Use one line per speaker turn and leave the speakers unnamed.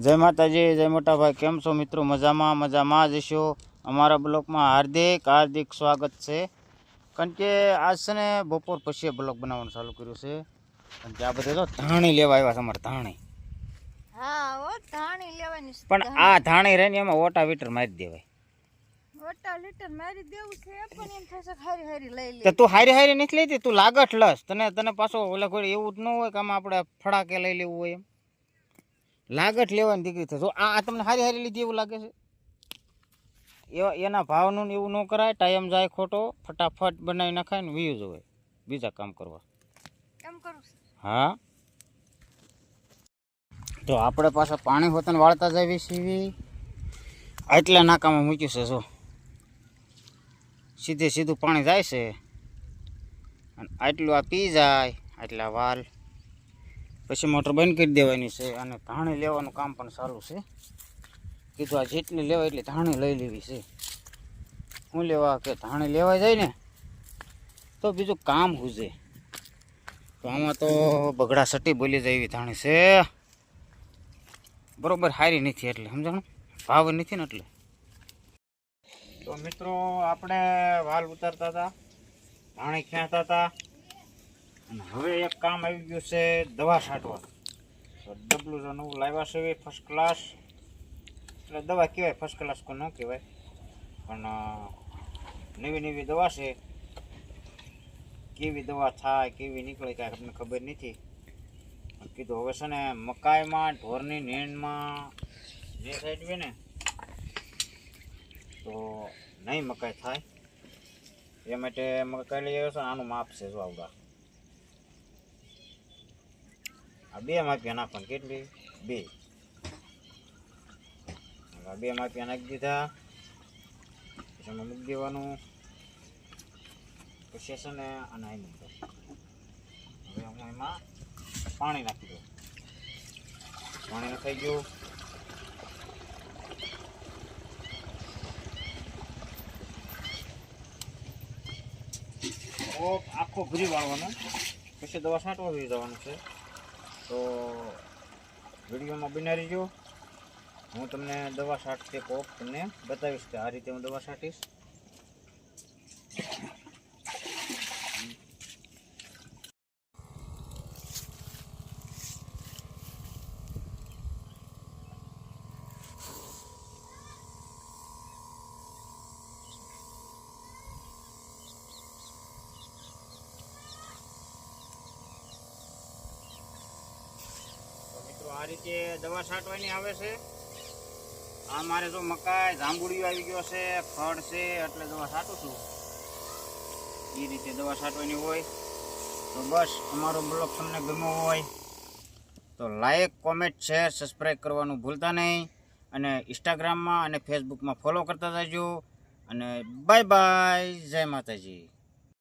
જય માતાજી, જય મોટા ભાઈ. કેમ છો મિત્રો? મજામાં જશો. અમારા બ્લોગમાં હાર્દિક સ્વાગત છે. કારણ કે આજ છે ને બપોર પછી બ્લોગ બનાવવાનું ચાલુ કર્યું છે. કારણ કે આ બધે તો ધાણી લેવા આવ્યા છે અમારે. ધાણી
લેવાની છે.
પણ આ ધાણી રહે ને એમાં ઓટા વીટર મારી દેવાય.
મારી દેવું છે પણ એમ થશે હારી હારી લઈ લે.
તો તું હારી નથી લેતી, તું લાગટ લસ. તને પાછો ઓલા કોઈ એવું જ ન હોય કે આમાં આપણે ફડાકે લઈ લેવું હોય. એમ લાગટ લેવાની દીકરી થશે. આ તમને હારી લીધી એવું લાગે છે? એના ભાવનું એવું ન કરાય. ટાઈમ જાય ખોટો. ફટાફટ બનાવી નાખાય ને વ્યૂઝ હોય બીજા કામ કરવા.
એમ કરું.
હા, તો આપણે પાછા પાણી હોતને વાળતા જઈએ સીવી. આટલા નાકામાં મૂક્યું છે. જો સીધું પાણી જાય છે અને આટલું આ પી જાય. આટલા વાલ પછી મોટર બંધ કરી દેવાની છે. અને ધાણી લેવાનું કામ પણ ચાલુ છે. કીધું આ જેટલી લેવાય એટલી ધાણી લઈ લેવી છે. શું લેવા કે ધાણી લેવાય જાય ને તો બીજું કામ હુજે. તો આમાં તો બગડા સટી બોલી જાય એવી ધાણી છે. બરોબર હારી નથી એટલે સમજાણું, ભાવ નથી ને એટલે. તો મિત્રો આપણે વાલ ઉતારતા હતા, ધાણી ખેંચતા હતા, અને હવે એક કામ આવી ગયું છે દવા છાંટવા. તો ડબલું જો નવું લાવ્યા છે ફર્સ્ટ ક્લાસ. એટલે દવા કહેવાય, ફર્સ્ટ ક્લાસ કોઈ ન કહેવાય, પણ નવી દવા છે. કેવી દવા થાય, કેવી નીકળે કાંઈ તમને ખબર નથી. કીધું હવે છે ને મકાઈમાં ઢોરની નીણમાં જે સાઈડ હોય ને તો નહીં મકાઈ થાય. એ માટે મકાઈ લઈ આવ્યો છે. આનું માપ છે જો આવડા. આ 2 માપિયા નાખવાનું. કેટલી? 2. આ 2 માપિયા નાખી દીધા. પછી એમાં મૂકી દેવાનું. પછી છે ને અને અહીં મૂકી દો. હવે હું એમાં પાણી નાખી દઉં. પાણી નખાઈ ગયું. આખો ભરી વાળવાનો. પછી દવા છાંટવા ભરી જવાનું છે. તો વિડીયોમાં બના રહીજો. હું તમને દવા છાંટતી કોક તમને બતાવીશ કે આ રીતે હું દવા છાંટીશ. આ રીતે દવા છાંટવાની આવે છે. આ મારે જો મકાઈ જાંબુડિયો આવી ગયો છે, ફળ છે, એટલે દવા છાંટું છું. એ રીતે દવા છાંટવાની હોય. તો બસ અમારો બ્લોગ તમને ગમ્યો હોય તો લાઈક, કોમેન્ટ, શેર, સબસ્ક્રાઈબ કરવાનું ભૂલતા નહીં. અને ઇન્સ્ટાગ્રામમાં અને ફેસબુકમાં ફોલો કરતા જજો. અને બાય બાય. જય માતાજી.